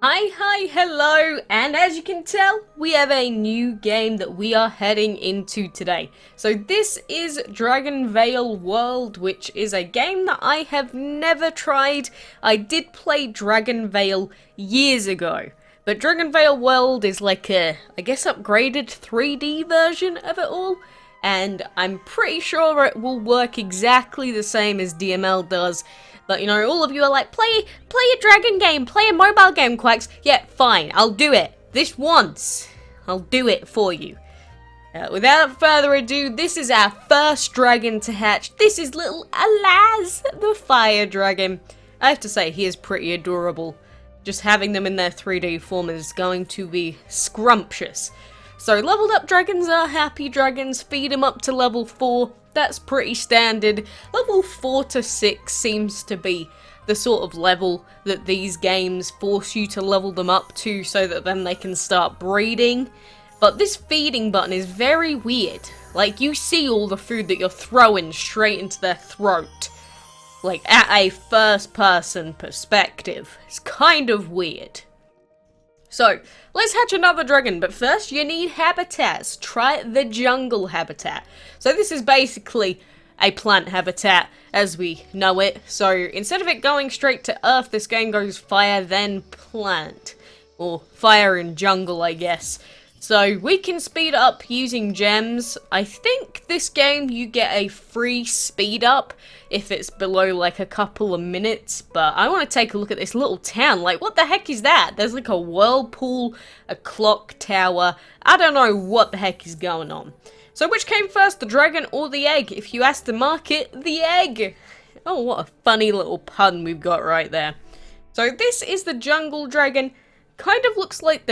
Hi, hello, and as you can tell, we have a new game that we are heading into today. So this is DRAGONVALE WORLD, which is a game that I have never tried. I did play DRAGONVALE years ago, but DRAGONVALE WORLD is like a, I guess, upgraded 3D version of it all, and I'm pretty sure it will work exactly the same as DML does. But, you know, all of you are like, play a dragon game, play a mobile game, Quacks. Yeah, fine, I'll do it. This once. I'll do it for you. Without further ado, this is our first dragon to hatch. This is little Alaz, the fire dragon. I have to say, he is pretty adorable. Just having them in their 3D form is going to be scrumptious. So leveled up dragons are happy dragons, feed them up to level 4. That's pretty standard. Level 4 to 6 seems to be the sort of level that these games force you to level them up to so that then they can start breeding. But this feeding button is very weird. Like, you see all the food that you're throwing straight into their throat. Like, at a first-person perspective. It's kind of weird. So, let's hatch another dragon, but first you need habitats. Try the jungle habitat. So this is basically a plant habitat as we know it. So instead of it going straight to earth, this game goes fire then plant. Or fire and jungle, I guess. So we can speed up using gems. I think this game you get a free speed up if it's below like a couple of minutes, but I want to take a look at this little town. Like, what the heck is that? There's like a whirlpool, a clock tower. I don't know what the heck is going on. So which came first, the dragon or the egg? If you ask the market, the egg. Oh, what a funny little pun we've got right there. So this is the jungle dragon. Kind of looks like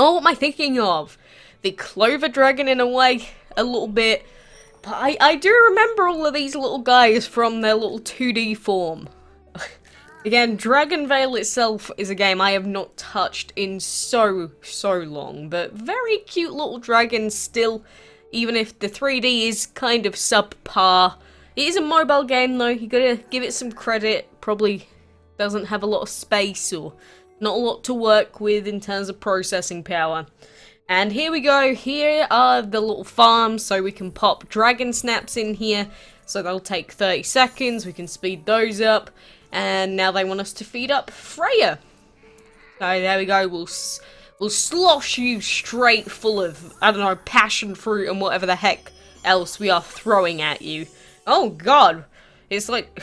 oh, what am I thinking of? The clover dragon in a way, a little bit. But I do remember all of these little guys from their little 2D form. Again, DRAGONVALE itself is a game I have not touched in so long. But very cute little dragons still, even if the 3D is kind of subpar. It is a mobile game though, you gotta give it some credit. Probably doesn't have a lot of space or not a lot to work with in terms of processing power. And here we go, here are the little farms, so we can pop dragon snaps in here, so they'll take 30 seconds, we can speed those up, and now they want us to feed up Freya. So there we go, we'll slosh you straight full of, I don't know, passion fruit and whatever the heck else we are throwing at you. Oh god, it's like,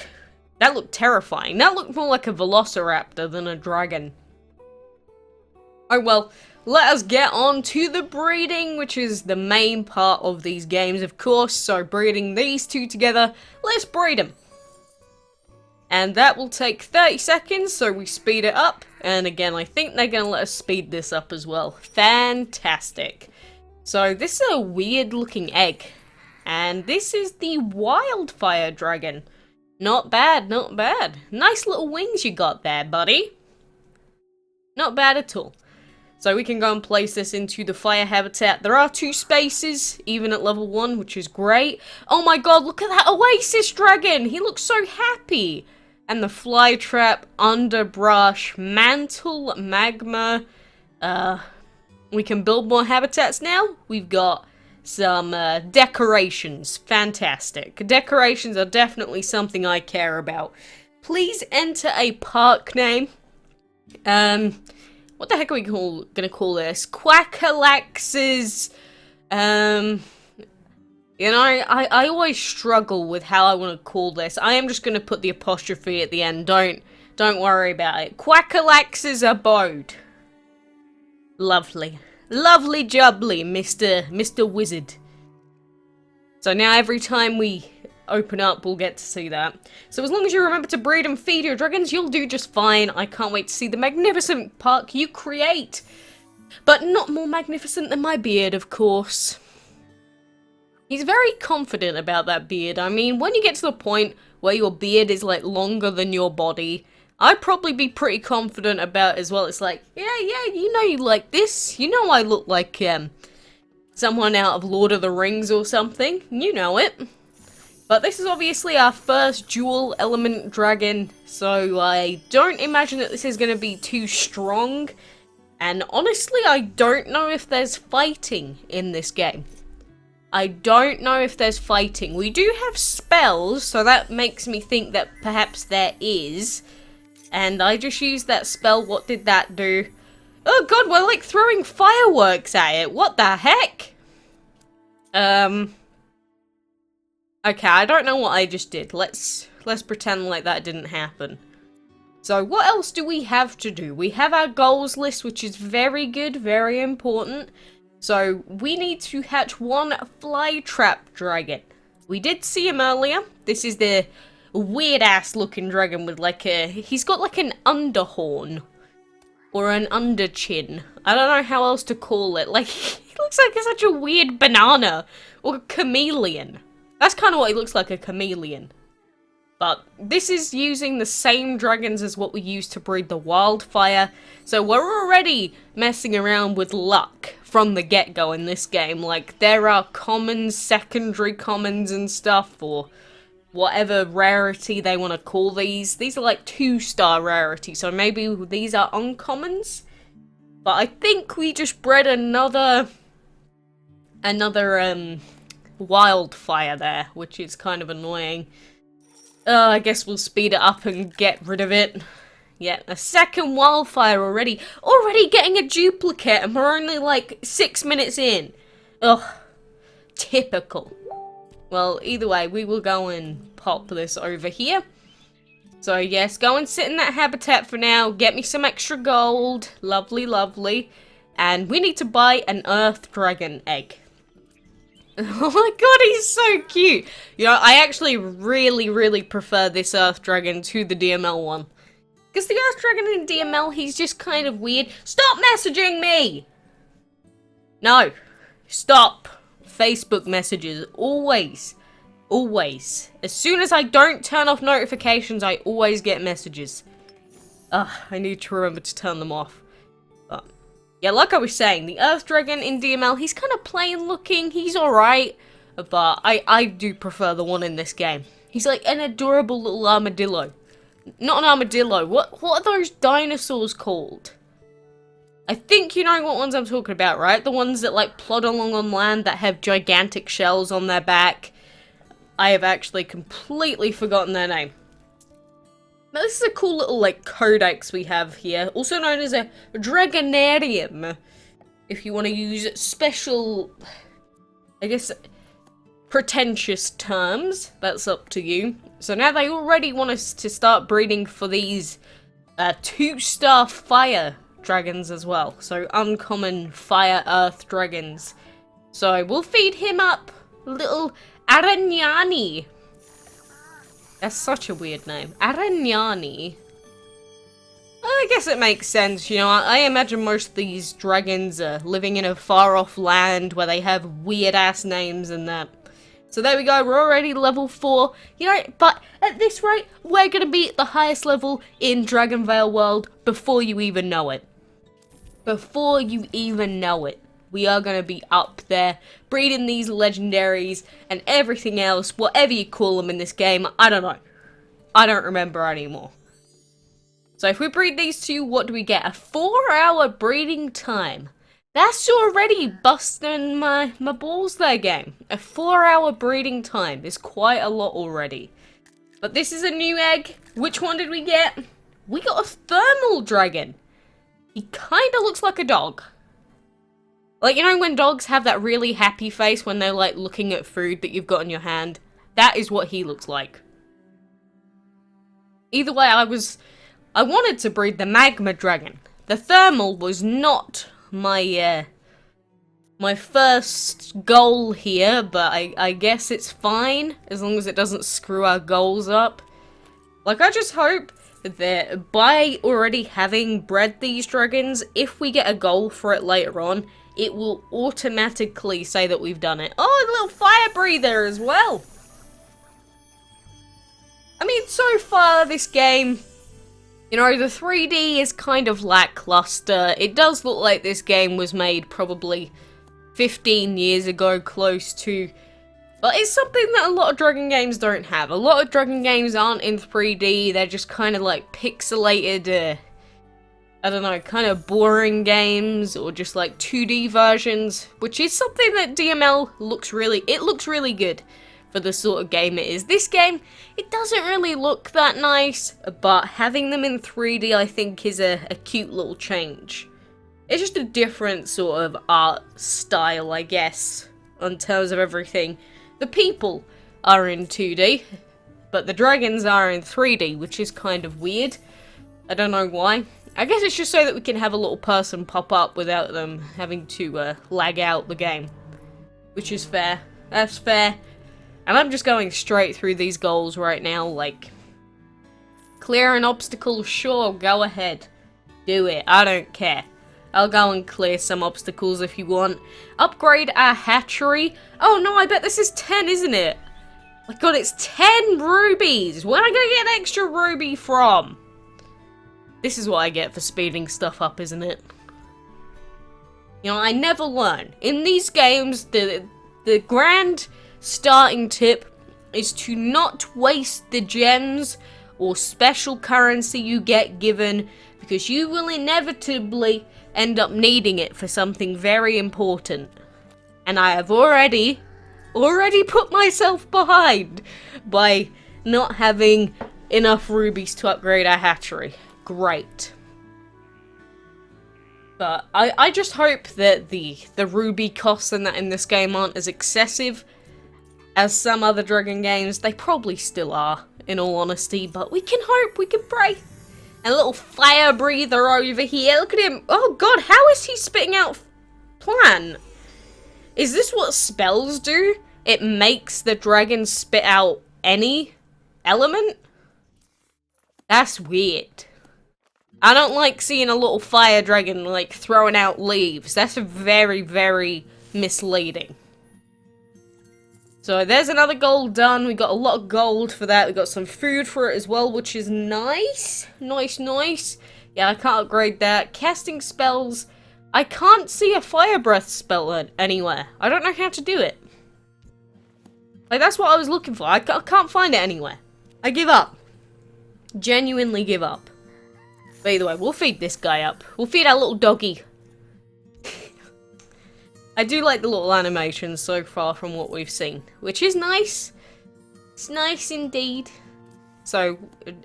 that looked terrifying. That looked more like a velociraptor than a dragon. Oh well, let us get on to the breeding, which is the main part of these games, of course. So breeding these two together, let's breed them. And that will take 30 seconds, so we speed it up. And again, I think they're going to let us speed this up as well. Fantastic. So this is a weird looking egg. And this is the wildfire dragon. Not bad, not bad. Nice little wings you got there, buddy. Not bad at all. So we can go and place this into the fire habitat. There are 2 spaces, even at level 1, which is great. Oh my god, look at that oasis dragon! He looks so happy! And the Flytrap, underbrush, mantle, magma. We can build more habitats now. We've got some decorations. Fantastic. Decorations are definitely something I care about. Please enter a park name. What the heck are we gonna call this? Quackalax's, you know, I always struggle with how I want to call this. I am just gonna put the apostrophe at the end, don't worry about it. Quackalax's abode. Lovely. Lovely jubbly, Mr. Wizard. So now every time we open up, we'll get to see that. So as long as you remember to breed and feed your dragons, you'll do just fine. I can't wait to see the magnificent park you create. But not more magnificent than my beard, of course. He's very confident about that beard. I mean, when you get to the point where your beard is like longer than your body, I'd probably be pretty confident about it as well. It's like, yeah, you know you like this. You know I look like someone out of Lord of the Rings or something. You know it. But this is obviously our first dual element dragon, so I don't imagine that this is going to be too strong. And honestly, I don't know if there's fighting in this game. I don't know if there's fighting. We do have spells, so that makes me think that perhaps there is. And I just used that spell. What did that do? Oh god, we're like throwing fireworks at it. What the heck? Okay, I don't know what I just did. Let's pretend like that didn't happen. So what else do we have to do? We have our goals list, which is very good, very important. So we need to hatch one Flytrap Dragon. We did see him earlier. This is the weird ass looking dragon with like he's got like an underhorn. Or an underchin. I don't know how else to call it. Like, he looks like such a weird banana. Or a chameleon. That's kind of what he looks like, a chameleon. But this is using the same dragons as what we used to breed the wildfire. So we're already messing around with luck from the get-go in this game. Like, there are commons, secondary commons and stuff, or whatever rarity they want to call these. These are like 2-star rarity, so maybe these are uncommons. But I think we just bred another wildfire there, which is kind of annoying. I guess we'll speed it up and get rid of it. Yeah, a second wildfire already. Already getting a duplicate and we're only like 6 minutes in. Ugh. Typical. Well, either way, we will go and pop this over here. So yes, go and sit in that habitat for now. Get me some extra gold. Lovely, lovely. And we need to buy an earth dragon egg. Oh my god, he's so cute. You know, I actually really prefer this earth dragon to the DML one. Because the earth dragon in DML, he's just kind of weird. Stop messaging me! No. Stop. Facebook messages. Always. Always. As soon as I don't turn off notifications, I always get messages. Ugh, I need to remember to turn them off. But yeah, like I was saying, the Earth Dragon in DML, he's kind of plain looking, he's alright, but I do prefer the one in this game. He's like an adorable little armadillo. Not an armadillo, what are those dinosaurs called? I think you know what ones I'm talking about, right? The ones that like plod along on land that have gigantic shells on their back. I have actually completely forgotten their name. Now this is a cool little like codex we have here, also known as a dragonarium. If you want to use special, I guess, pretentious terms, that's up to you. So now they already want us to start breeding for these 2-star fire dragons as well. So uncommon fire earth dragons. So we'll feed him up little Aragnani. That's such a weird name. Aragnani. Well, I guess it makes sense, you know, I imagine most of these dragons are living in a far-off land where they have weird-ass names and that. So there we go, we're already level 4, you know, but at this rate, we're gonna be at the highest level in DRAGONVALE World before you even know it. Before you even know it. We are going to be up there, breeding these legendaries and everything else, whatever you call them in this game, I don't know. I don't remember anymore. So if we breed these two, what do we get? A 4-hour breeding time. That's already busting my balls there, game. A 4-hour breeding time is quite a lot already. But this is a new egg. Which one did we get? We got a thermal dragon. He kind of looks like a dog. Like, you know when dogs have that really happy face when they're, like, looking at food that you've got in your hand? That is what he looks like. Either way, I wanted to breed the magma dragon. The thermal was not my, my first goal here, but I guess it's fine, as long as it doesn't screw our goals up. Like, I just hope that by already having bred these dragons, if we get a goal for it later on, it will automatically say that we've done it. Oh, a little fire breather as well. I mean, so far this game, you know, the 3D is kind of lackluster. It does look like this game was made probably 15 years ago, close to... But it's something that a lot of Dragon games don't have. A lot of Dragon games aren't in 3D, they're just kind of like pixelated, I don't know, kind of boring games, or just like 2D versions, which is something that DML looks really good for the sort of game it is. This game, it doesn't really look that nice, but having them in 3D I think is a cute little change. It's just a different sort of art style, I guess, in terms of everything. The people are in 2D, but the dragons are in 3D, which is kind of weird. I don't know why. I guess it's just so that we can have a little person pop up without them having to lag out the game. Which is fair. That's fair. And I'm just going straight through these goals right now, like... Clear an obstacle? Sure, go ahead. Do it, I don't care. I'll go and clear some obstacles if you want. Upgrade our hatchery? Oh no, I bet this is 10, isn't it? My god, it's 10 rubies! Where am I gonna get an extra ruby from? This is what I get for speeding stuff up, isn't it? You know, I never learn. In these games, the grand starting tip is to not waste the gems or special currency you get given, because you will inevitably end up needing it for something very important. And I have already put myself behind by not having enough rubies to upgrade our hatchery. Great. But I just hope that the ruby costs and that in this game aren't as excessive as some other Dragon games. They probably still are, in all honesty, but we can hope, we can pray. And a little fire breather over here. Look at him. Oh god, how is he spitting out plant? Is this what spells do? It makes the dragon spit out any element? That's weird. I don't like seeing a little fire dragon, like, throwing out leaves. That's very, very misleading. So there's another goal done. We got a lot of gold for that. We got some food for it as well, which is nice. Nice, nice. Yeah, I can't upgrade that. Casting spells. I can't see a fire breath spell anywhere. I don't know how to do it. Like, that's what I was looking for. I can't find it anywhere. I give up. Genuinely give up. But either way, we'll feed this guy up. We'll feed our little doggy. I do like the little animations so far from what we've seen, which is nice. It's nice indeed. So,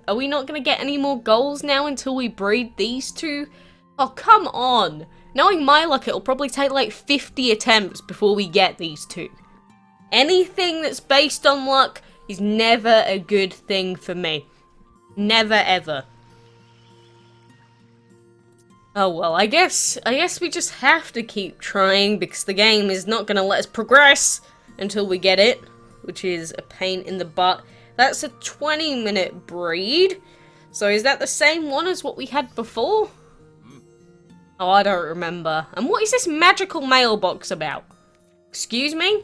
are we not going to get any more goals now until we breed these two? Oh, come on. Knowing my luck, it'll probably take like 50 attempts before we get these two. Anything that's based on luck is never a good thing for me. Never ever. Oh well, I guess we just have to keep trying because the game is not going to let us progress until we get it, which is a pain in the butt. That's a 20-minute breed. So is that the same one as what we had before? Oh, I don't remember. And what is this magical mailbox about? Excuse me?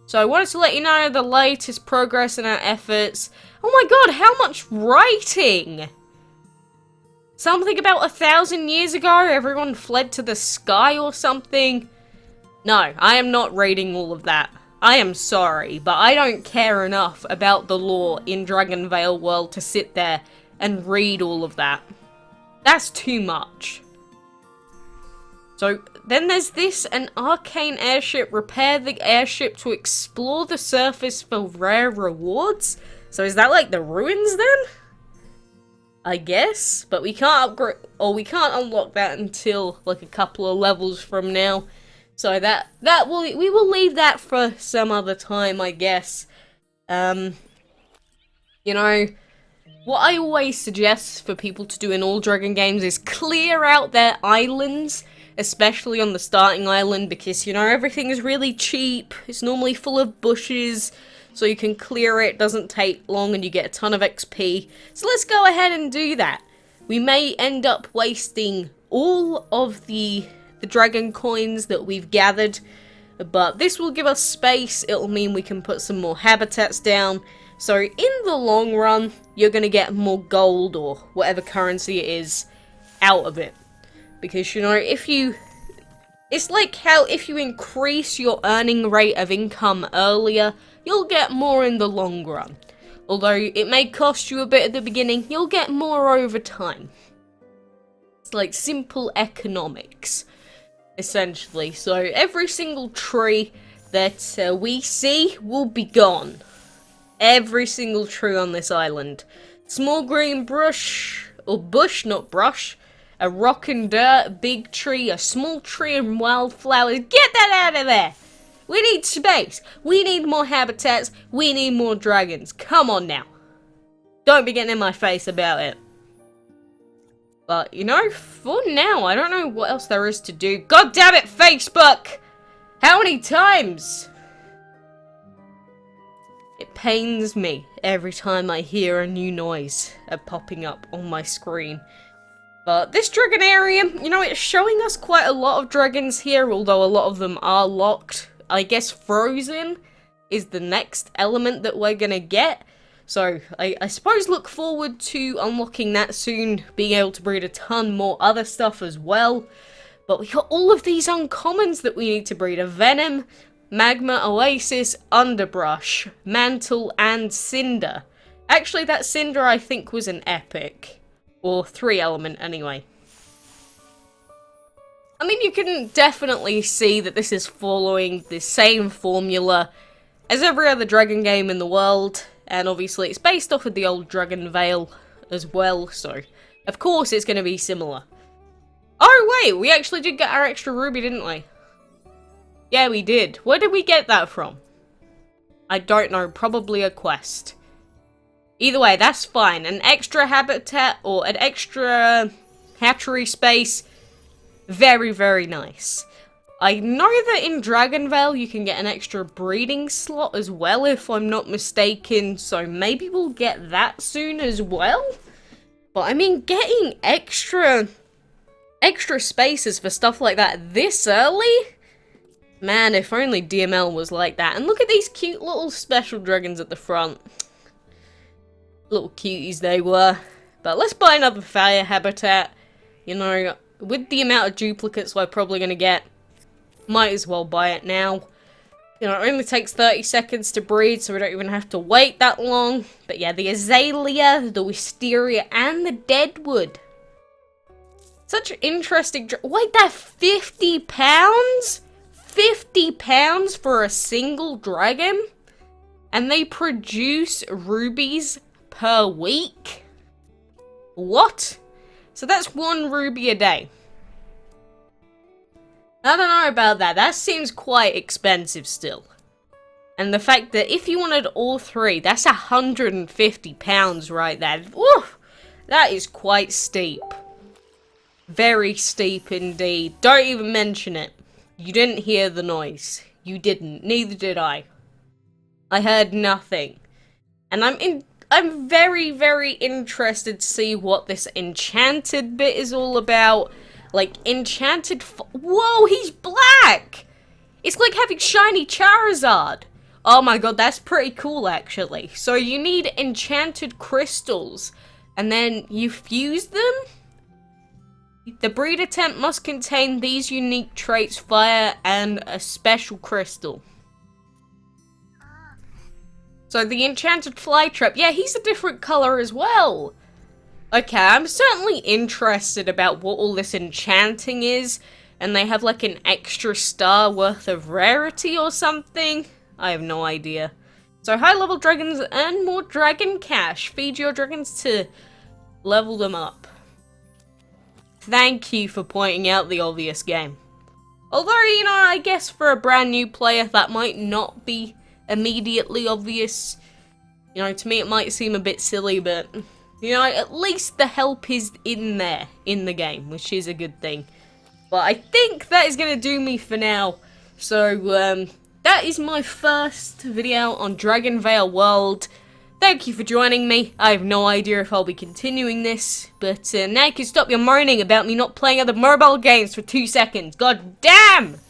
So I wanted to let you know the latest progress in our efforts. Oh my god, how much writing! Something about 1,000 years ago, everyone fled to the sky or something? No, I am not reading all of that. I am sorry, but I don't care enough about the lore in DRAGONVALE World to sit there and read all of that. That's too much. So, then there's this, an Arcane Airship. Repair the airship to explore the surface for rare rewards? So is that like the ruins then? I guess, but we can't upgrade, or we can't unlock that until like a couple of levels from now. So we will leave that for some other time, I guess. You know, what I always suggest for people to do in all Dragon games is clear out their islands, especially on the starting island, because, you know, everything is really cheap. It's normally full of bushes. So you can clear it, doesn't take long, and you get a ton of XP. So let's go ahead and do that. We may end up wasting all of the dragon coins that we've gathered, but this will give us space. It'll mean we can put some more habitats down. So in the long run, you're going to get more gold or whatever currency it is out of it. Because, you know, it's like how if you increase your earning rate of income earlier, you'll get more in the long run. Although it may cost you a bit at the beginning, you'll get more over time. It's like simple economics, essentially. So every single tree that we see will be gone. Every single tree on this island. Small green brush, or bush, not brush. A rock and dirt, big tree, a small tree and wildflowers. Get that out of there! We need space. We need more habitats. We need more dragons. Come on now. Don't be getting in my face about it. But, you know, for now, I don't know what else there is to do. God damn it, Facebook! How many times? It pains me every time I hear a new noise popping up on my screen. But this Dragonarium, you know, it's showing us quite a lot of dragons here, although a lot of them are locked. I guess frozen is the next element that we're gonna get. So, I suppose look forward to unlocking that soon, being able to breed a ton more other stuff as well. But we got all of these uncommons that we need to breed. A Venom, Magma, Oasis, Underbrush, Mantle, and Cinder. Actually, that Cinder I think was an epic. Or 3 element anyway. I mean, you can definitely see that this is following the same formula as every other dragon game in the world. And obviously it's based off of the old DRAGONVALE as well, so of course it's going to be similar. Oh wait, we actually did get our extra ruby, didn't we? Yeah, we did. Where did we get that from? I don't know, probably a quest. Either way, that's fine. An extra habitat or an extra hatchery space, very, very nice. I know that in DRAGONVALE you can get an extra breeding slot as well, if I'm not mistaken, so maybe we'll get that soon as well. But I mean, getting extra spaces for stuff like that this early? Man, if only DML was like that. And look at these cute little special dragons at the front. Little cuties they were. But let's buy another fire habitat. You know, with the amount of duplicates we're probably going to get, might as well buy it now. You know, it only takes 30 seconds to breed, so we don't even have to wait that long. But yeah, the Azalea, the Wisteria, and the Deadwood. Such interesting... Wait, that 50 pounds? 50 pounds for a single dragon? And they produce rubies per week? What? So that's 1 ruby a day. I don't know about that. That seems quite expensive still. And the fact that if you wanted all 3, that's 150 pounds right there. Woof! That is quite steep. Very steep indeed. Don't even mention it. You didn't hear the noise. You didn't. Neither did I. I heard nothing. And I'm very, very interested to see what this enchanted bit is all about. Like, enchanted... Whoa, he's black! It's like having shiny Charizard. Oh my god, that's pretty cool, actually. So you need enchanted crystals, and then you fuse them? The breed attempt must contain these unique traits, fire, and a special crystal. So the enchanted Flytrap, yeah, he's a different color as well. Okay, I'm certainly interested about what all this enchanting is, and they have like an extra star worth of rarity or something. I have no idea. So high level dragons earn more dragon cash. Feed your dragons to level them up. Thank you for pointing out the obvious game. Although, you know, I guess for a brand new player that might not be immediately obvious. You know, to me it might seem a bit silly, but... You know, at least the help is in there, in the game, which is a good thing. But I think that is going to do me for now. So, that is my first video on DRAGONVALE World. Thank you for joining me. I have no idea if I'll be continuing this. But now you can stop your moaning about me not playing other mobile games for 2 seconds. God damn!